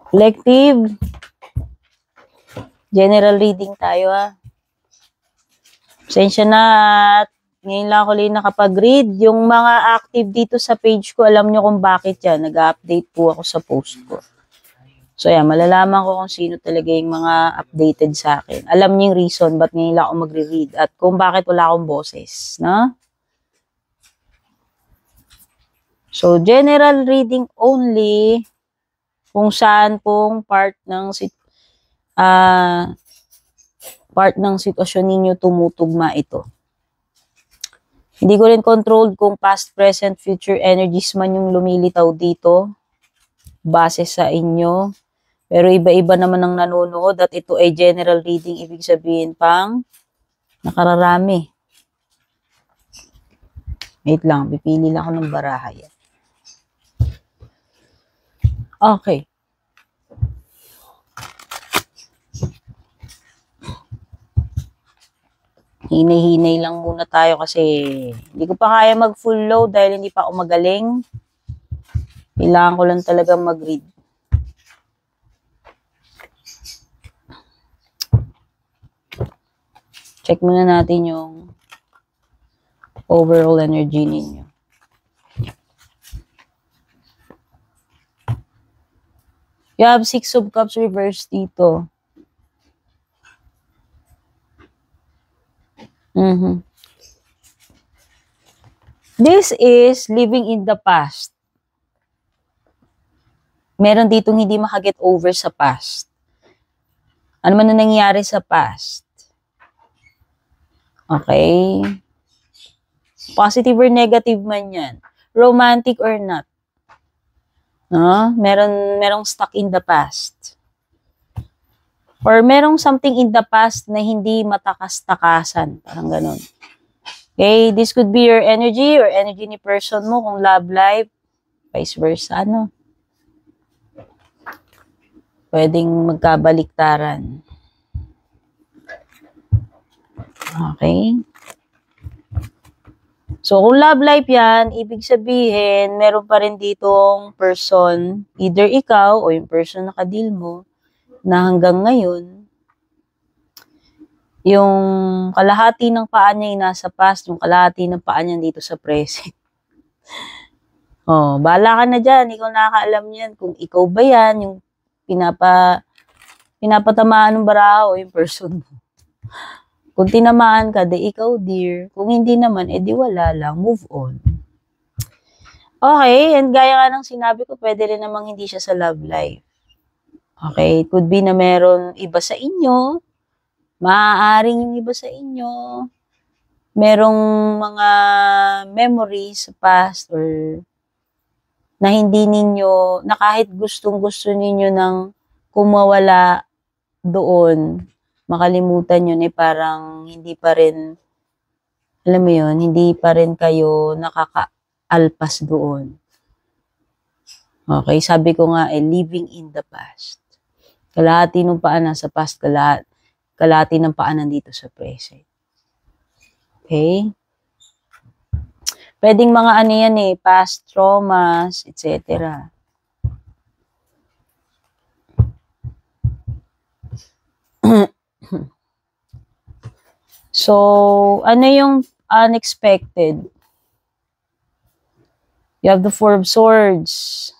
Collective. General reading tayo Pasensya na at ngayon lang ako lang nakapag-read. Yung mga active dito sa page ko, alam nyo kung bakit yan. Nag-update po ako sa post ko. So yan, malalaman ko kung sino talaga yung mga updated sa akin. Alam niyo yung reason ba't ngayon lang ako magre-read at kung bakit wala akong boses. No? So, general reading only kung saan pong part ng sitwasyon ninyo tumutugma ito. Hindi ko rin controlled kung past, present, future energies man yung lumilitaw dito base sa inyo. Pero iba-iba naman ang nanonood at ito ay general reading, ibig sabihin pang nakararami. Wait lang, pipili lang ako ng baraha yan. Okay. Hinay-hinay lang muna tayo kasi hindi ko pa kaya mag full load dahil hindi pa ako magaling. Kailangan ko lang talaga mag-read. Check muna natin yung overall energy ninyo. You have 6 of Cups reverse dito. This is living in the past. Meron ditong hindi makaget over sa past. Ano man na nangyari sa past? Okay? Positive or negative man yan. Romantic or not. No? Merong stuck in the past. Or merong something in the past na hindi matakas-takasan. Parang ganun. Okay? This could be your energy or energy ni person mo kung love life. Vice versa. Ano? Pwedeng magkabaliktaran. Okay? So, kung love life yan, ibig sabihin, meron pa rin ditong person, either ikaw o yung person na kadil mo, na hanggang ngayon, yung kalahati ng paa niya ay nasa past, yung kalahati ng paa niya dito sa present. Oh, bahala ka na dyan, ikaw nakakaalam yan. Kung ikaw ba yan, yung pinapatamaan ng baraha o yung person mo. Kung tinamaan ka, di ikaw dear. Kung hindi naman, edi wala lang. Move on. Okay, and gaya nga ng sinabi ko, pwede rin namang hindi siya sa love life. Okay, it could be na meron iba sa inyo. Maaaring yung iba sa inyo. Merong mga memories sa past or na hindi ninyo, na kahit gustong-gusto ninyo nang kumawala doon, makalimutan yun, parang hindi pa rin, alam mo yun, hindi pa rin kayo nakakaalpas doon. Okay, sabi ko nga, living in the past. Kalahati ng paa nasa past, kalahati ng paa nandito sa present. Okay? Pwedeng mga ano yan past traumas, etc. So, ano yung unexpected? You have the Four of Swords.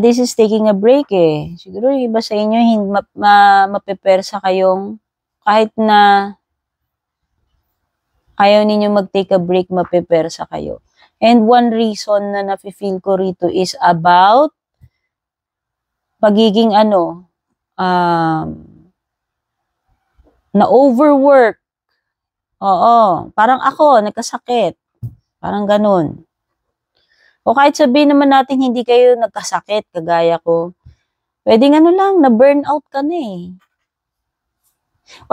This is taking a break Siguro iba sa inyo, mapepersa kayong, kahit na ayaw ninyo mag-take a break, mapepersa kayo. And one reason na nafe-feel ko rito is about pagiging na overwork. Oo, parang ako, nagkasakit. Parang ganun. O kahit sabihin naman natin hindi kayo nagkasakit, kagaya ko. Pwedeng lang, na-burnout ka na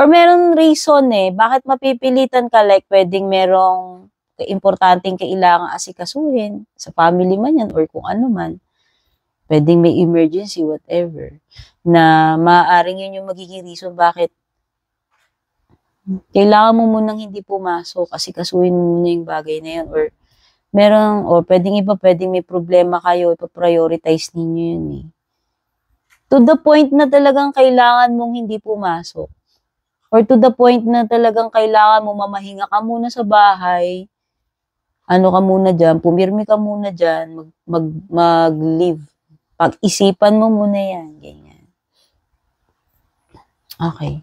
Or meron reason bakit mapipilitan ka, like pwedeng merong importanteng kailangan asikasuhin, sa family man yan or kung ano man. Pwedeng may emergency, whatever. Na maaaring yun yung magiging reason bakit Kailangan mo munang hindi pumasok kasi kasuhin mo muna yung bagay na yun or pwedeng may problema kayo, ipa-prioritize ninyo yun eh. To the point na talagang kailangan mong hindi pumasok. Or to the point na talagang kailangan mo mamahinga ka muna sa bahay, ano ka muna dyan, pumirmi ka muna dyan, mag-leave. Pag-isipan mo muna yan, ganyan. Okay.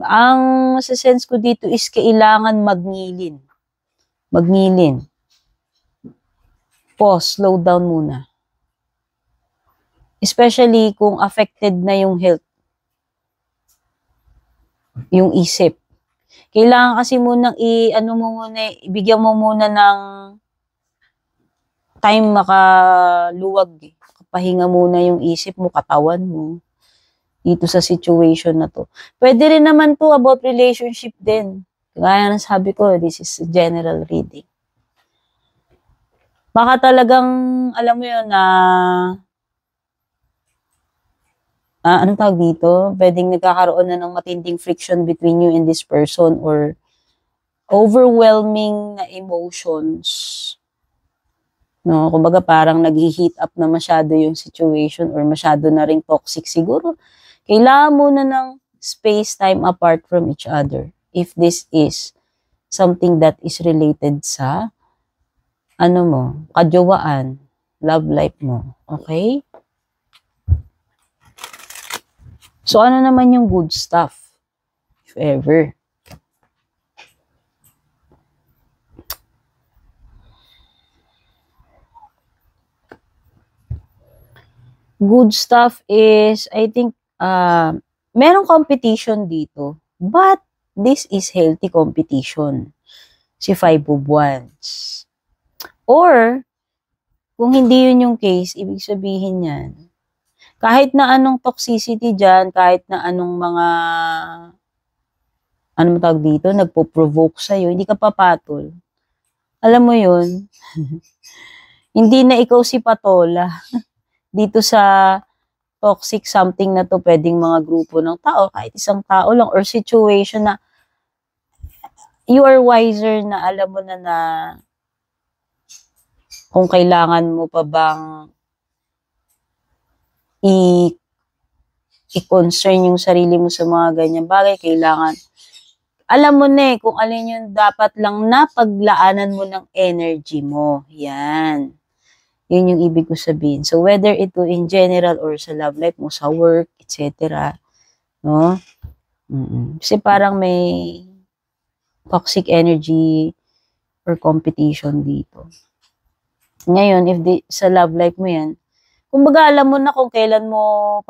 Ang sense ko dito is kailangan magngilin. Magngilin. Pause, slow down muna. Especially kung affected na yung health. Yung isip. Kailangan kasi munang ibigyan mo muna ng time makaluwag. Pahinga muna yung isip mo, katawan mo. Dito sa situation na to. Pwede rin naman to about relationship din. Kaya na sabi ko, this is general reading. Baka talagang, alam mo yun, anong tawag dito? Pwedeng nagkakaroon na ng matinding friction between you and this person or overwhelming na emotions. No, kumbaga parang nag-heat up na masyado yung situation or masyado na ring toxic siguro. Kailangan muna ng space, time apart from each other. If this is something that is related sa kajowaan, love life mo. Okay? So, ano naman yung good stuff? If ever. Good stuff is, I think, merong competition dito. But, this is healthy competition. Si Five of Wands. Or, kung hindi yun yung case, ibig sabihin yan, kahit na anong toxicity dyan, kahit na anong mga, tawag dito, nagpo-provoke sa'yo, hindi ka papatol. Alam mo yun, hindi na ikaw si Patola. Dito sa toxic something na to, pwedeng mga grupo ng tao, kahit isang tao lang, or situation na you are wiser na alam mo na kung kailangan mo pa bang i-concern yung sarili mo sa mga ganyan bagay, kailangan. Alam mo na kung alin yung dapat lang na paglaanan mo ng energy mo. Yan. Yun yung ibig ko sabihin. So, whether ito in general or sa love life mo, sa work, etc. No? Kasi parang may toxic energy or competition dito. Ngayon, sa love life mo yan, kumbaga alam mo na kung kailan mo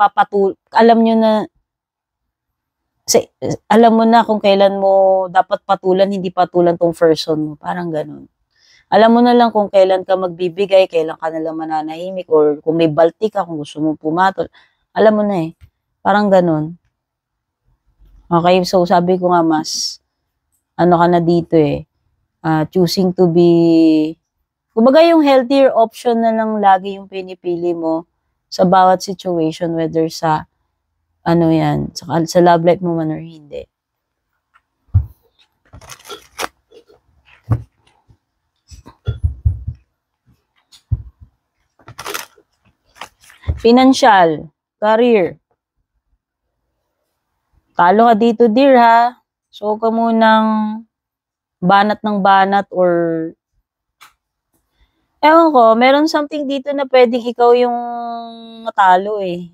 alam mo na kung kailan mo dapat patulan, hindi patulan tong person mo. Parang ganun. Alam mo na lang kung kailan ka magbibigay, kailan ka nalang mananahimik, or kung may balti ka, kung gusto mo pumatol. Alam mo na eh. Parang ganun. Okay, so sabi ko nga ka na dito eh. Choosing to be, kumbaga yung healthier option na lang lagi yung pinipili mo sa bawat situation, whether sa sa love life mo man or hindi. Financial, career. Talo ka dito, dear, ha? So, ka munang banat ng banat or ewan ko, meron something dito na pwedeng ikaw yung matalo eh.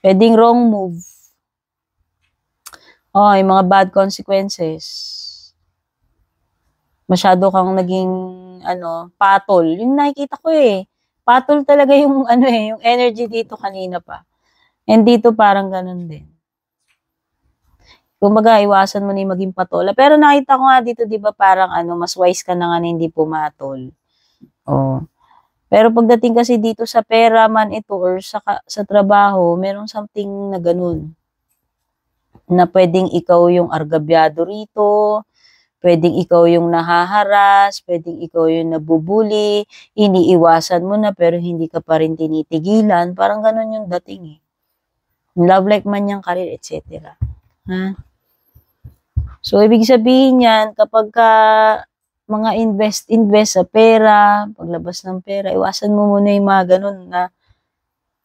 Pwedeng wrong move. Yung mga bad consequences. Masyado kang naging, patol. Yung nakikita ko eh. Patol talaga yung, yung energy dito kanina pa. And dito parang ganun din. Kumbaga, iwasan mo na yung maging patola. Pero nakita ko nga dito, di ba, parang mas wise ka na nga na hindi pumatol. Pero pagdating kasi dito sa pera man ito or sa trabaho, merong something na ganun. Na pwedeng ikaw yung argabyado rito, Pwedeng ikaw yung nahaharas, pwedeng ikaw yung nabubuli, iniiwasan mo na pero hindi ka pa rin tinitigilan. Parang ganun yung dating eh. Love life man yung career, etc. Ha? So, ibig sabihin yan, kapag ka mga invest sa pera, paglabas ng pera, iwasan mo muna yung mga ganun na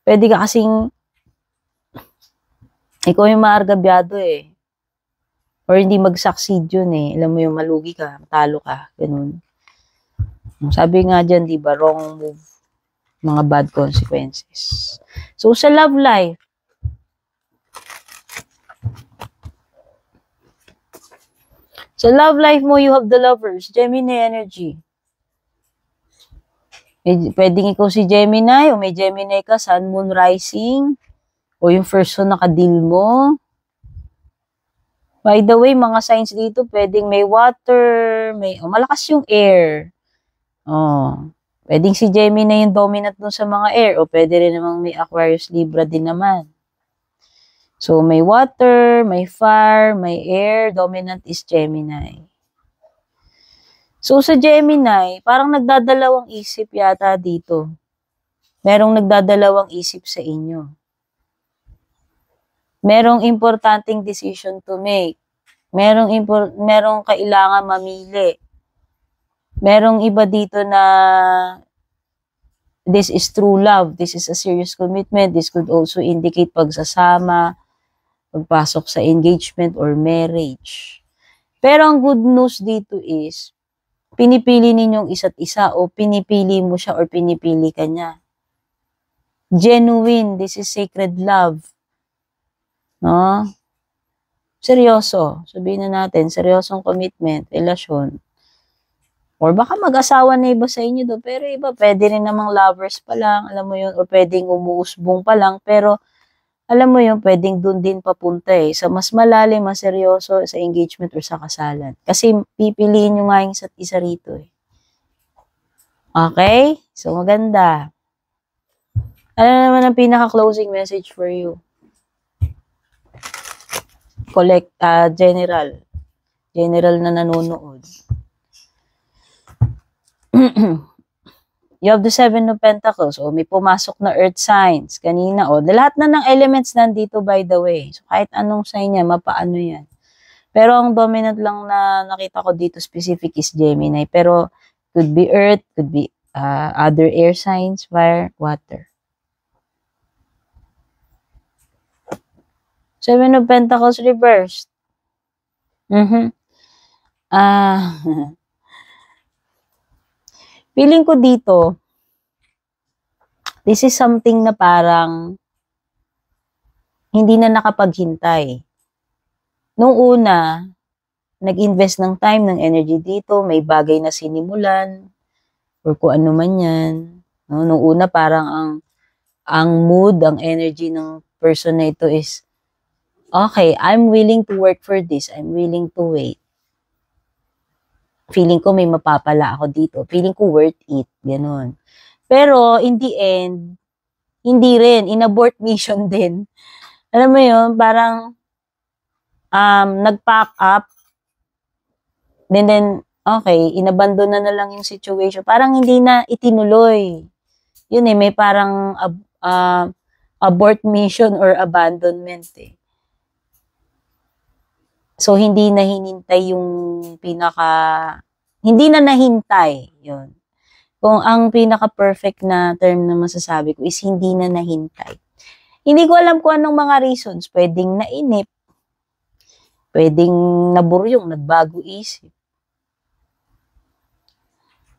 pwede ka kasing ikaw yung maargabyado eh. Or hindi mag-succeed yun eh. Alam mo yung malugi ka, talo ka, ganun. Sabi nga dyan, di ba, wrong move, mga bad consequences. So, sa love life, mo, you have the lovers, Gemini energy. Pwedeng ikaw si Gemini, o may Gemini ka, Sun, Moon, Rising, o yung first one naka-deal mo. By the way, mga signs dito, pwedeng may water, malakas yung air. Pwedeng si Gemini yung dominant dun sa mga air, o pwede rin namang may Aquarius, Libra din naman. So, may water, may fire, may air, dominant is Gemini. So, sa Gemini, parang nagdadalawang isip yata dito. Merong nagdadalawang isip sa inyo. Merong importanteng decision to make. Merong kailangan mamili. Merong iba dito na this is true love. This is a serious commitment. This could also indicate pagsasama, pagpasok sa engagement or marriage. Pero ang good news dito is, pinipili ninyong isa't isa o pinipili mo siya or pinipili ka niya. Genuine. This is sacred love. No? Seryoso. Sabihin na natin, seryosong commitment, relasyon. Or baka mag-asawa na iba sa inyo do, pero iba, pwede rin namang lovers pa lang, alam mo yun, or pwedeng umuusbong pa lang, pero alam mo yun, pwedeng dun din papunta eh, sa mas malalim, mas seryoso, sa engagement or sa kasalan. Kasi pipiliin nyo nga yung isa't isa rito eh. Okay? So, maganda. Ano naman ang pinaka-closing message for you? General na nanonood. You have the 7 of Pentacles. O, may pumasok na earth signs. Kanina, o, lahat na ng elements nandito by the way. So, kahit anong sign niya, mapaano yan. Pero ang dominant lang na nakita ko dito specific is Gemini. Pero, could be earth, could be other air signs, fire, water. 7 of Pentacles reversed. Feeling ko dito, this is something na parang hindi na nakapaghintay. Nung una, nag-invest ng time, ng energy dito, may bagay na sinimulan, or kung ano man yan. No? Nung una, parang ang mood, ang energy ng person na ito is, okay, I'm willing to work for this. I'm willing to wait. Feeling ko may mapapala ako dito. Feeling ko worth it. Ganun. Pero, in the end, hindi rin. In-abort mission din. Alam mo yun, parang nag-pack up. Then, okay, inabandon na lang yung situation. Parang hindi na itinuloy. Yun eh, may parang abort mission or abandonment eh. So, hindi na hinintay yung hindi na nahintay, yun. Kung ang pinaka-perfect na term na masasabi ko is hindi na nahintay. Hindi ko alam kung anong mga reasons. Pwedeng nainip, pwedeng naburyong, nagbago isip.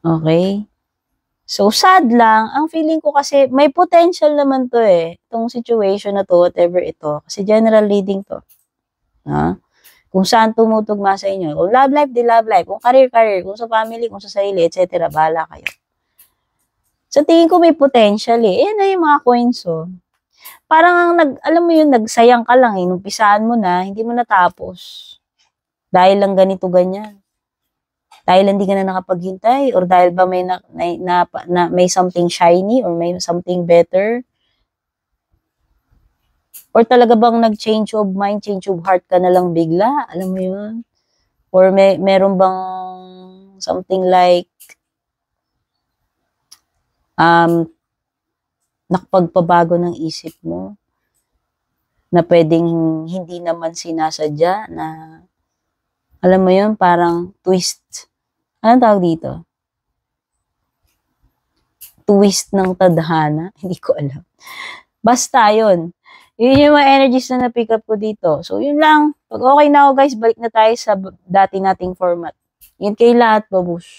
Okay? So, sad lang. Ang feeling ko kasi, may potential naman to eh. Itong situation na to, whatever ito. Kasi general reading to. Kung saan tumutugma sa inyo. Kung love life, di love life. Kung career, kung sa family, kung sa sarili, etc. Bahala kayo. Sa tingin ko may potential eh. Ayan na yung mga coins oh. Parang alam mo yun, nagsayang ka lang eh. Numpisaan mo na, hindi mo natapos. Dahil lang ganito, ganyan. Dahil hindi ka na nakapaghintay or dahil ba may something shiny or may something better. Or talaga bang nag-change of mind, change of heart ka na lang bigla? Alam mo yun? Or meron bang something like nakapagpabago ng isip mo na pwedeng hindi naman sinasadya, na alam mo yun, parang twist. Anong tawag dito? Twist ng tadhana? Hindi ko alam. Basta yun. Yun yung mga energies na na-pick up ko dito. So, yun lang. Pag okay na ako, guys, balik na tayo sa dati nating format. Yun kay lahat, babus.